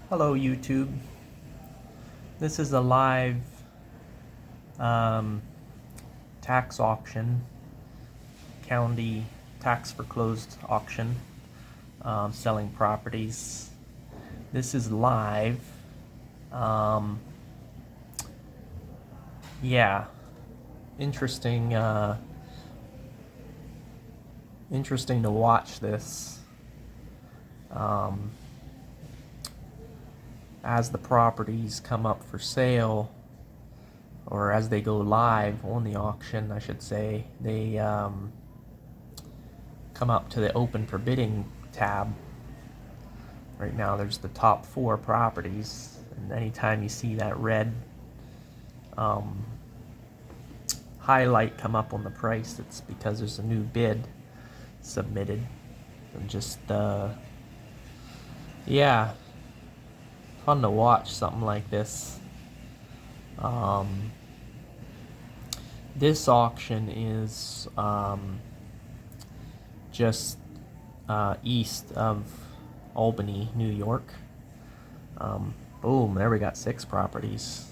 Hello YouTube. This is a live um, tax auction, county tax foreclosed auction, selling properties. This is live. Um, yeah, interesting. Interesting to watch this. Um, as the properties come up for sale, or as they go live on the auction, I should say, they come up to the open for bidding tab. Right now there's the top 4 properties, and anytime you see that red um, highlight come up on the price, it's because there's a new bid submitted. And just yeah, fun to watch something like this. This auction is just east of Albany, New York. Boom, there we got 6 properties.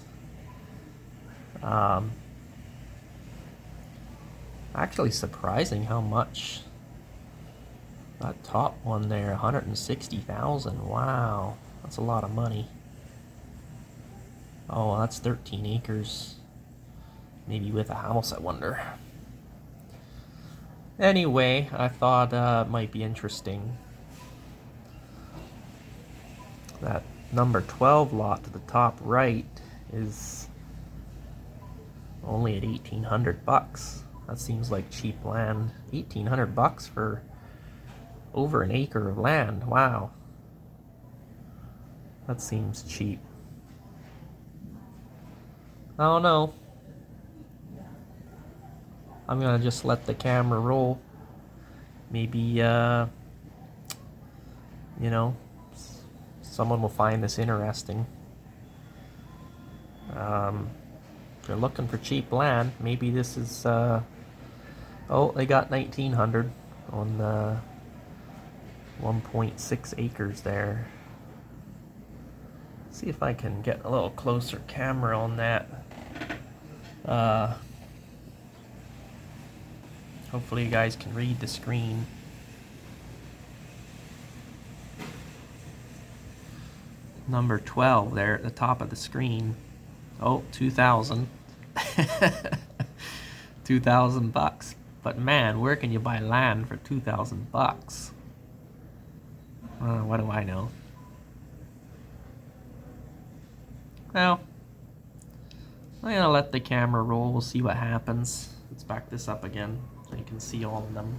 Actually surprising how much that top one there, 160,000. Wow, that's a lot of money. Oh, that's 13 acres. Maybe with a house, I wonder. Anyway, I thought it might be interesting. That number 12 lot to the top right is only at 1,800 bucks. That seems like cheap land. 1,800 bucks for over an acre of land. Wow. That seems cheap. I don't know. I'm gonna just let the camera roll. Maybe, you know, someone will find this interesting. If you're looking for cheap land, maybe this is, oh, they got 1,900 on 1.6 acres there. See if I can get a little closer camera on that. Hopefully you guys can read the screen. Number 12 there at the top of the screen. Oh, 2,000. 2,000 bucks. But man, where can you buy land for 2,000 bucks? What do I know? Well, I'm gonna let the camera roll. We'll see what happens. Let's back this up again so you can see all of them.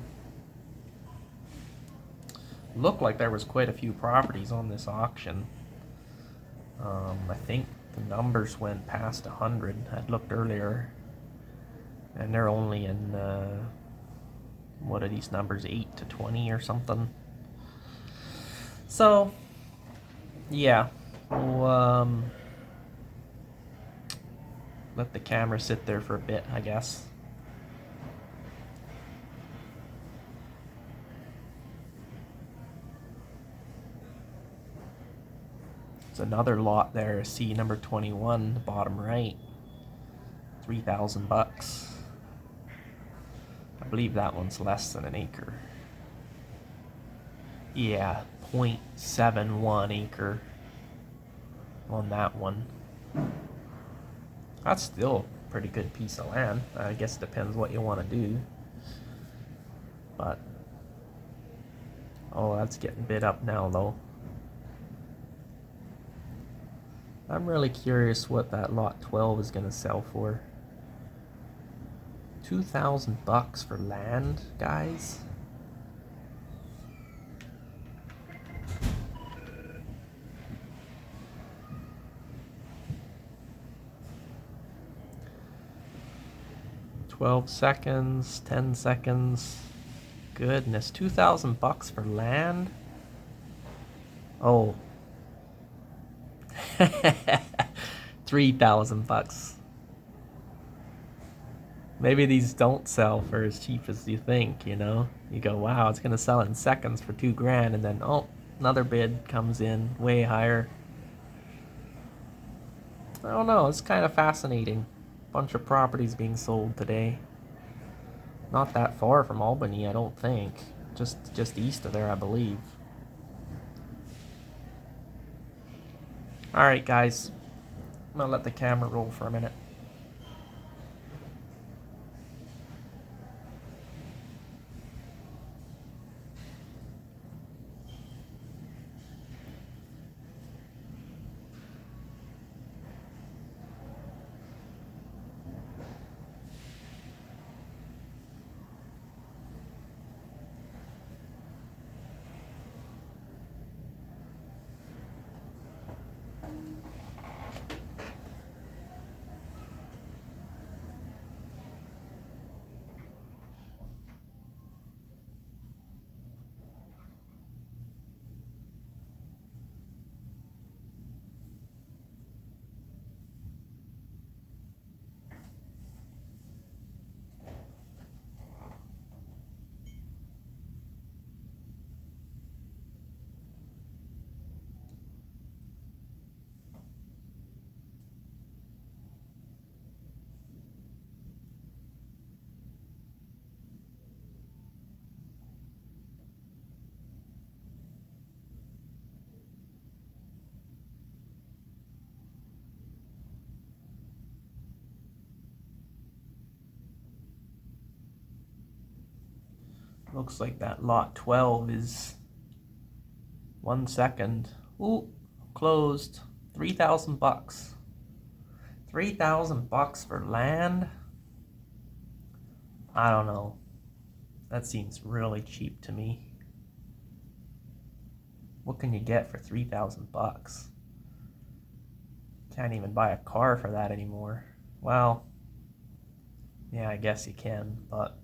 Looked like there was quite a few properties on this auction. I think the numbers went past 100. I'd looked earlier, and they're only in what are these numbers, 8 to 20 or something. So yeah, we'll let the camera sit there for a bit, I guess. There's another lot there, see number 21, the bottom right. 3,000 bucks. I believe that one's less than an acre. Yeah, 0.71 acre on that one. That's still a pretty good piece of land. I guess it depends what you want to do. But, oh, that's getting bid up now though. I'm really curious what that lot 12 is gonna sell for. 2,000 bucks for land, guys? $12 seconds, 10 seconds. Goodness, 2,000 bucks for land? Oh. 3,000 bucks. Maybe these don't sell for as cheap as you think, you know? You go, wow, it's gonna sell in seconds for $2,000, and then, oh, another bid comes in way higher. I don't know, it's kind of fascinating. Bunch of properties being sold today. Not that far from Albany, I don't think. Just east of there, I believe. Alright, guys. I'm gonna let the camera roll for a minute. Looks like that lot 12 is 1 second. Ooh, closed. 3,000 bucks. 3,000 bucks for land? I don't know. That seems really cheap to me. What can you get for 3,000 bucks? Can't even buy a car for that anymore. Well, yeah, I guess you can, but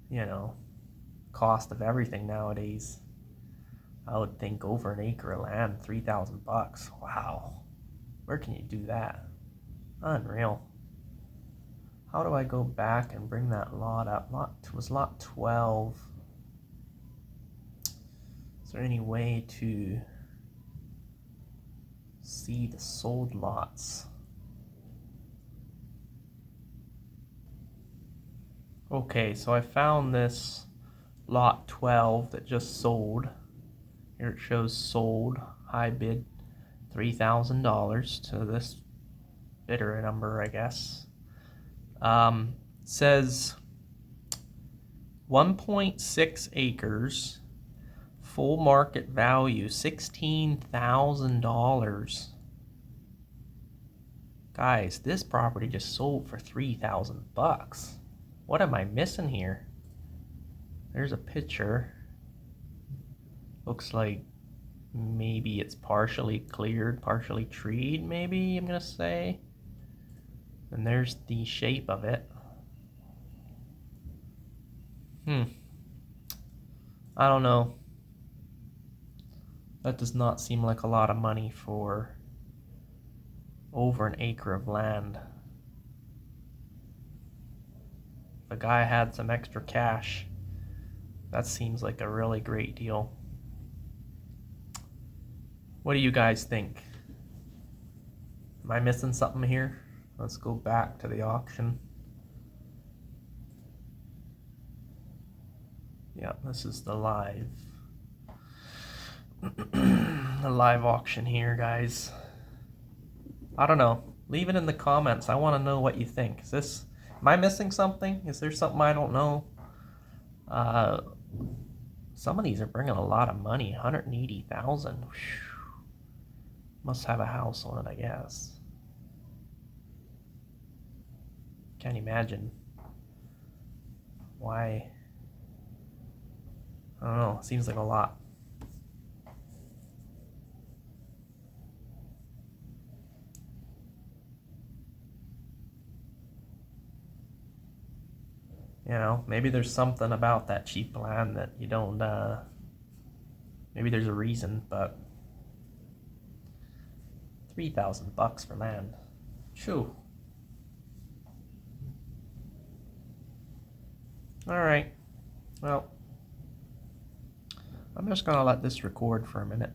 you know, cost of everything nowadays. I would think over an acre of land, 3,000 bucks. Wow. Where can you do that? Unreal. How do I go back and bring that lot up? Was lot 12. Is there any way to see the sold lots? Okay, so I found this lot 12 that just sold. Here it shows sold, high bid $3,000 to this bidder number, I guess. Says 1.6 acres, full market value $16,000. Guys, this property just sold for 3,000 bucks. What am I missing here? There's a picture. Looks like maybe it's partially cleared, partially treed, maybe, I'm gonna say. And there's the shape of it. I don't know. That does not seem like a lot of money for over an acre of land. If a guy had some extra cash, that seems like a really great deal. What do you guys think? Am I missing something here? Let's go back to the auction. Yeah, this is the live the live auction here, guys. I don't know. Leave it in the comments. I want to know what you think. Am I missing something? Is there something I don't know? Some of these are bringing a lot of money. 180,000. Must have a house on it, I guess. Can't imagine why. I don't know. Seems like a lot. You know, maybe there's something about that cheap land that you don't, maybe there's a reason, but 3,000 bucks for land. Shoo. Alright. Well, I'm just gonna let this record for a minute.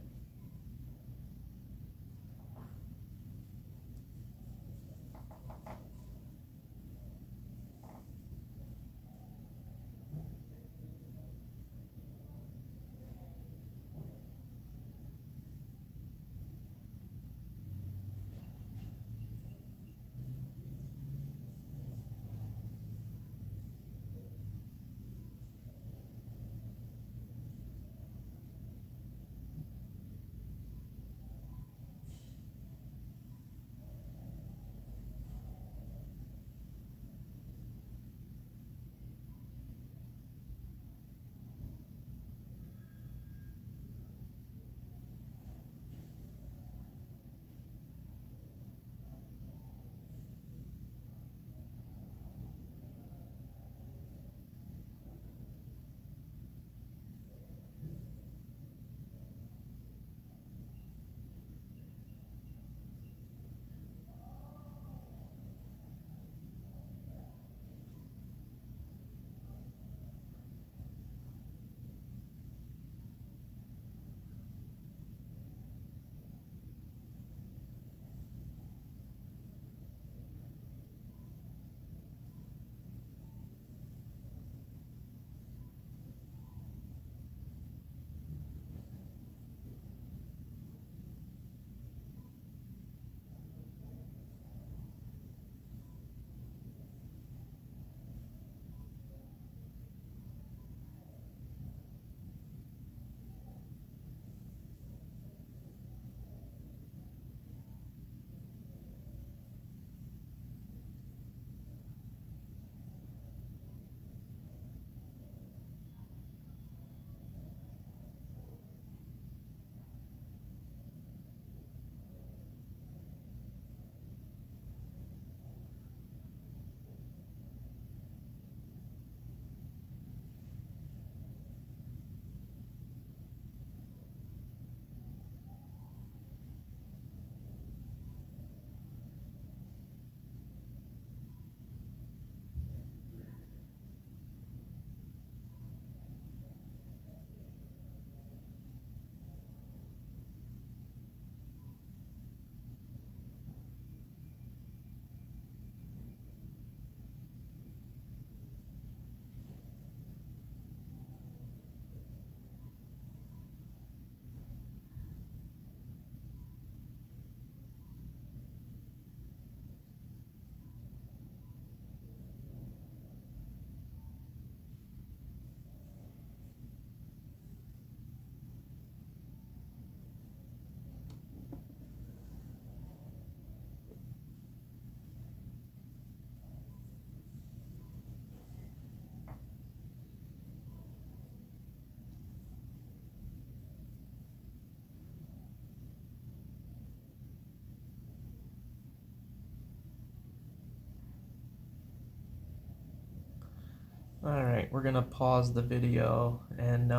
Alright, we're gonna pause the video, and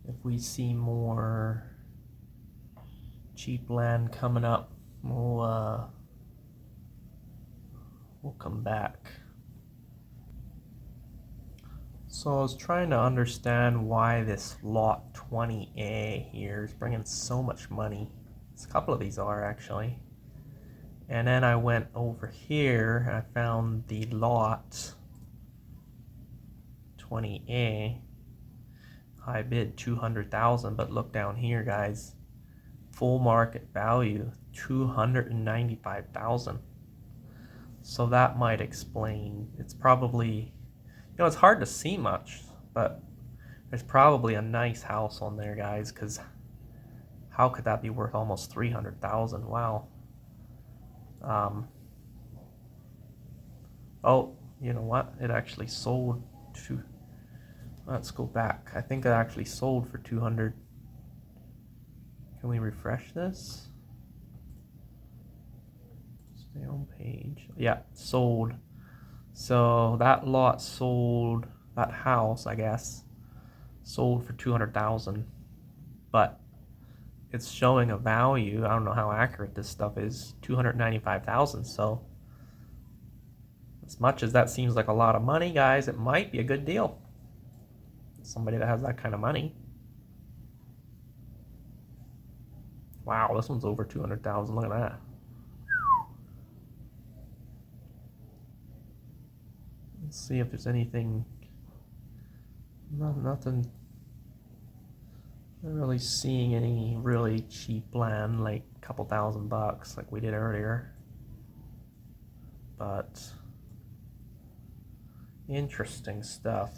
if we see more cheap land coming up, we'll come back. So I was trying to understand why this lot 20A here is bringing so much money. A couple of these are actually. And then I went over here and I found the lot 20A. I bid 200,000, but look down here, guys. Full market value 295,000. So that might explain. It's probably, it's hard to see much, but there's probably a nice house on there, guys, because how could that be worth almost 300,000? Wow. Oh, you know what? It actually sold to. Let's go back. I think it actually sold for 200. Can we refresh this? Stay on page. Yeah, sold. So that lot sold. That house, I guess, sold for 200,000, but it's showing a value. I don't know how accurate this stuff is. 295,000. So as much as that seems like a lot of money, guys, it might be a good deal. Somebody that has that kind of money. Wow, this one's over 200,000. Look at that. Let's see if there's anything. Nothing. Not really seeing any really cheap land, like a couple $1,000 like we did earlier. But interesting stuff.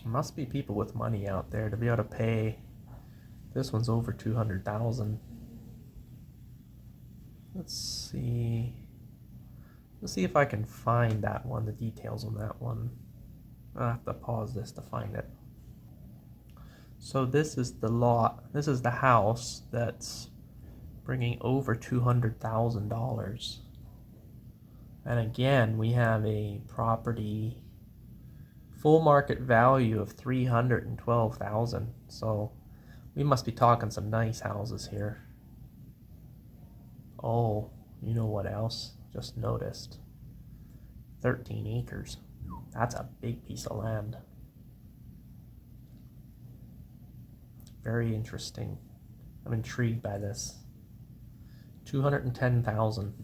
Must be people with money out there to be able to pay. This one's over 200,000. Let's see. Let's see if I can find that one, the details on that one. I'll have to pause this to find it. So this is the lot, this is the house that's bringing over $200,000. And again, we have a property full market value of 312,000. So we must be talking some nice houses here. Oh, you know what else? Just noticed. 13 acres. That's a big piece of land. Very interesting. I'm intrigued by this. 210,000.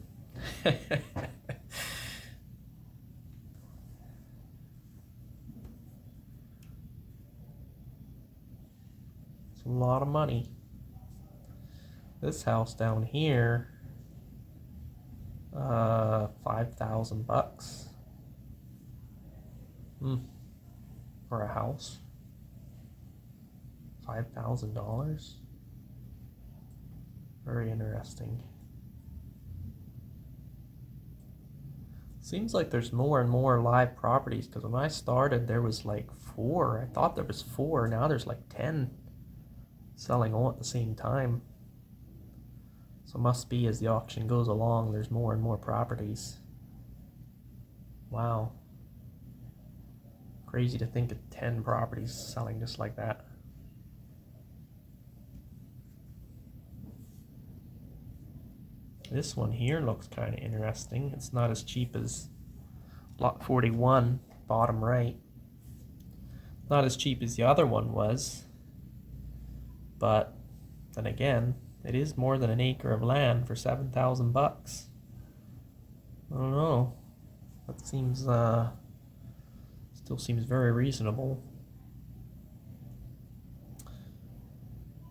It's a lot of money. This house down here, $5,000. For a house. $5,000. Very interesting. Seems like there's more and more live properties, because when I started there was like 4. I thought there was 4. Now there's like 10 selling all at the same time. So it must be as the auction goes along, there's more and more properties. Wow. Crazy to think of 10 properties selling just like that. This one here looks kind of interesting. It's not as cheap as lot 41, bottom right. Not as cheap as the other one was. But then again, it is more than an acre of land for $7,000. I don't know. That seems still seems very reasonable. I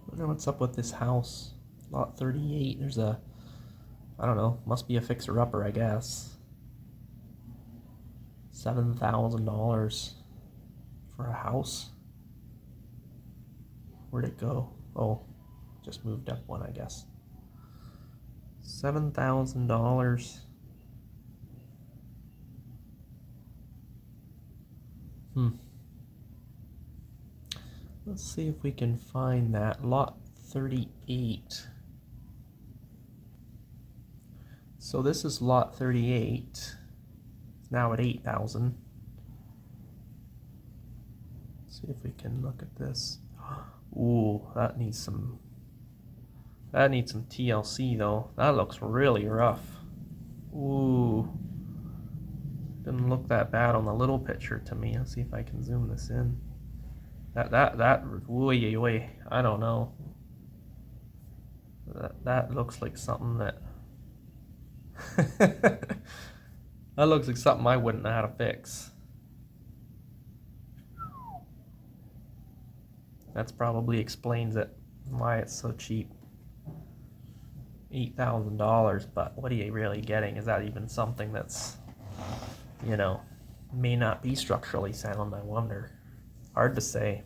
wonder what's up with this house. Lot 38. There's a, I don't know, must be a fixer-upper, I guess. $7,000 for a house. Where'd it go? Oh, just moved up one, I guess. $7,000 Let's see if we can find that. Lot 38. So this is lot 38. It's now at 8,000. See if we can look at this. Ooh, that needs some TLC though. That looks really rough. Ooh. Didn't look that bad on the little picture to me. Let's see if I can zoom this in. Wait, I don't know. That looks like something that that looks like something I wouldn't know how to fix. That's probably explains it, why it's so cheap. $8,000, but what are you really getting? Is that even something that's, may not be structurally sound, I wonder. Hard to say.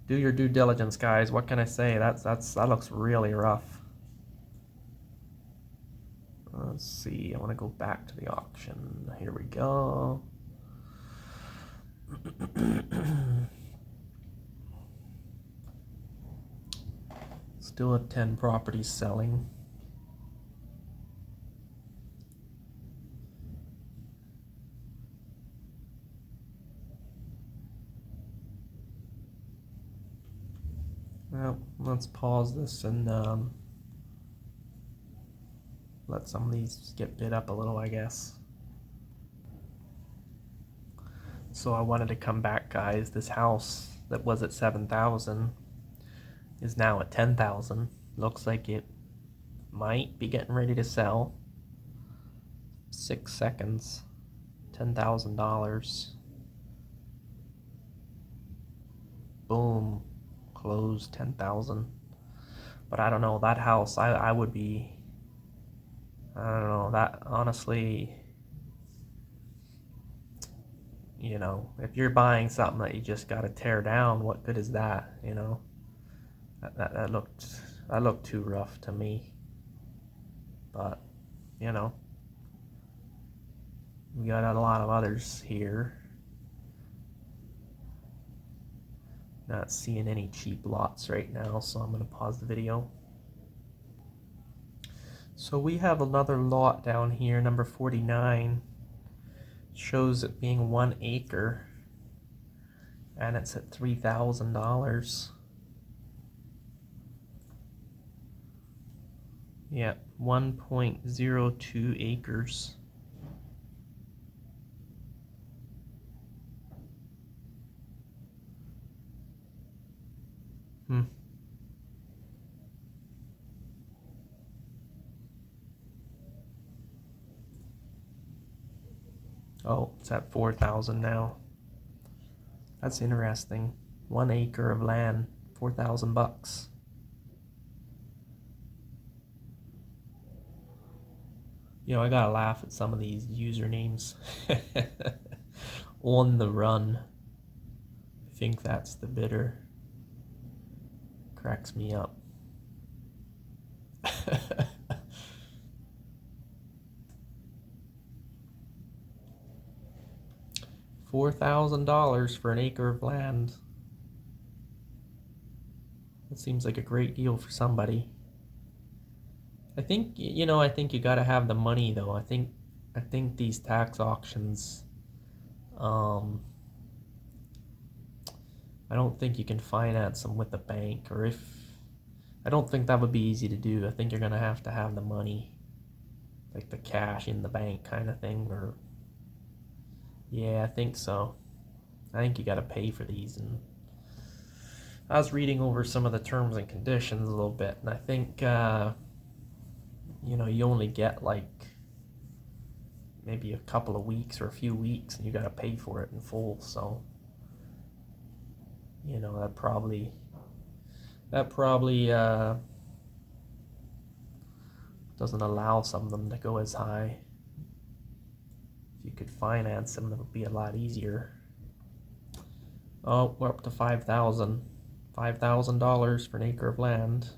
Do your due diligence, guys. What can I say? That looks really rough. Let's see. I want to go back to the auction. Here we go. Still at 10 properties selling. Well, let's pause this and let some of these get bid up a little, I guess. So I wanted to come back, guys. This house that was at 7,000 is now at 10,000. Looks like it might be getting ready to sell. 6 seconds. $10,000. Boom. Closed. 10,000. But I don't know, that house, I would be, I don't know, that honestly, if you're buying something that you just got to tear down, what good is that? That looked too rough to me. But we got a lot of others here. Not seeing any cheap lots right now, so I'm going to pause the video. So we have another lot down here, number 49. Shows it being 1 acre, and it's at $3,000. Yeah, 1.02 acres. Oh, it's at 4,000 now. That's interesting. 1 acre of land, $4,000. I gotta laugh at some of these usernames. On the run. I think that's the bidder. Cracks me up. $4,000 for an acre of land. That seems like a great deal for somebody. I think you gotta have the money though. I think these tax auctions, I don't think you can finance them with the bank, I don't think that would be easy to do. I think you're gonna have to have the money, like the cash in the bank kind of thing, or yeah, I think so. I think you gotta pay for these, and I was reading over some of the terms and conditions a little bit, and I think you only get like maybe a couple of weeks or a few weeks, and you got to pay for it in full. So that probably doesn't allow some of them to go as high. If you could finance them, it would be a lot easier. Oh, we're up to $5,000 for an acre of land.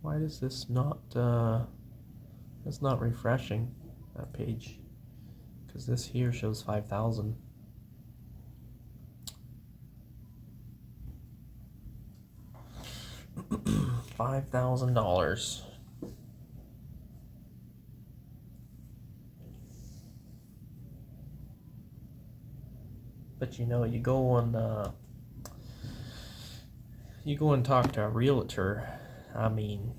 Why does this not, it's not refreshing? that page, because this here shows 5,000. $5,000. But you know, you go and talk to a realtor. I mean,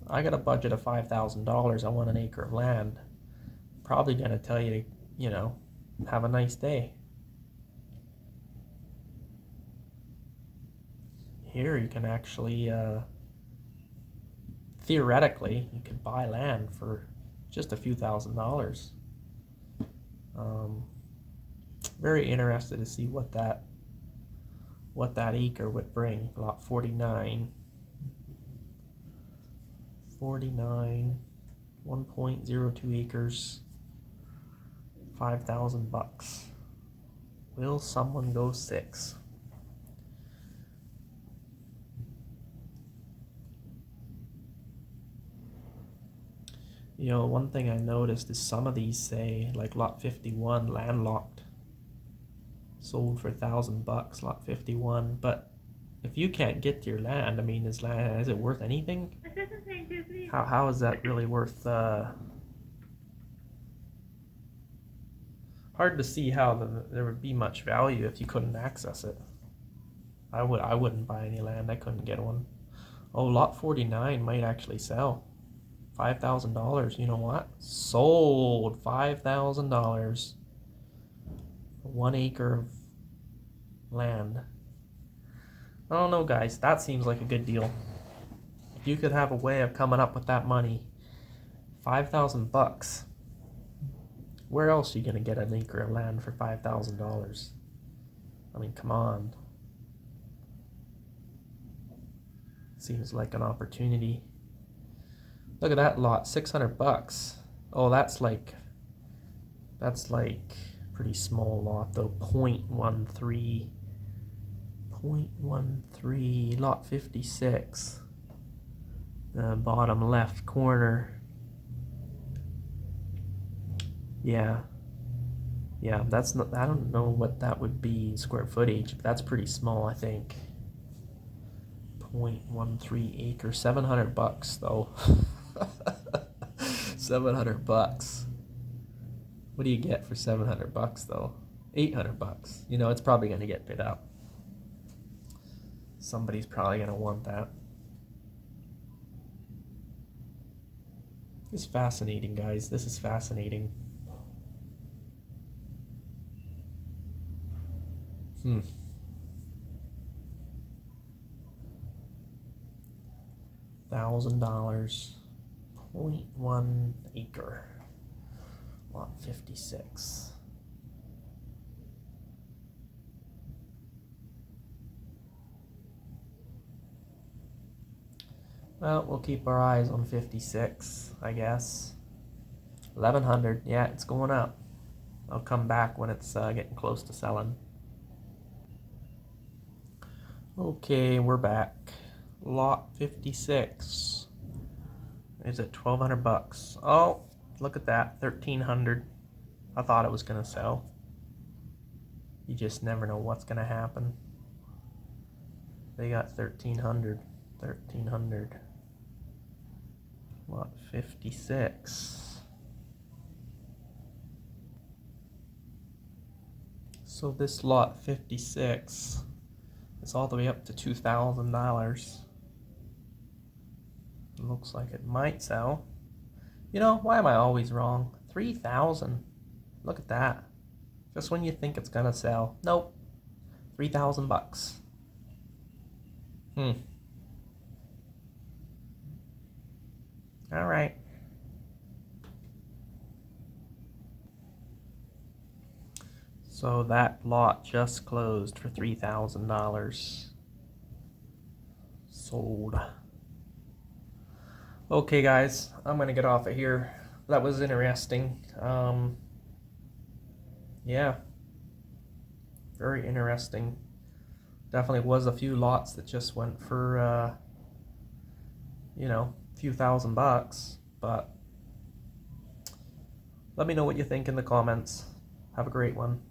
I got a budget of $5,000. I want an acre of land. Probably gonna tell you to, you know, have a nice day. Here you can actually, theoretically, you could buy land for just a few $1,000s. Very interested to see what that acre would bring. Lot 49. 1.02 acres, $5,000. Will someone go 6? You know, one thing I noticed is some of these say, like lot 51, landlocked, sold for $1,000, lot 51. But if you can't get to your land, I mean, is it worth anything? How is that really worth? Hard to see how there would be much value if you couldn't access it. I wouldn't buy any land. I couldn't get one. Oh, lot 49 might actually sell. $5,000. You know what? Sold. $5,000. 1 acre of land. I don't know, guys. That seems like a good deal. If you could have a way of coming up with that money, $5,000. Where else are you gonna get an acre of land for $5,000? I mean, come on. Seems like an opportunity. Look at that lot, $600. Oh, that's like pretty small lot though. 0.13, lot 56. The bottom left corner. Yeah, that's not, I don't know what that would be square footage, but that's pretty small, I think. 0.13 acres, $700 though. $700. What do you get for $700 though? $800. You know, it's probably gonna get bid up. Somebody's probably gonna want that. It's fascinating, guys. This is fascinating. $1,000. 0.1 acre. Lot 56. Well, we'll keep our eyes on 56, I guess. 1,100. Yeah, it's going up. I'll come back when it's getting close to selling. Okay, we're back. Lot 56. Is it $1,200? Oh, look at that, 1,300. I thought it was gonna sell. You just never know what's gonna happen. They got 1,300. 1,300. Lot 56. So this lot 56 is all the way up to $2,000. Looks like it might sell. You know, why am I always wrong? 3,000. Look at that. Just when you think it's gonna sell. Nope. $3,000. All right. So that lot just closed for $3,000. Sold. Okay, guys, I'm gonna get off of here. That was interesting. Yeah, very interesting. Definitely was a few lots that just went for, you know, a few $1,000, but Let me know what you think in the comments. Have a great one.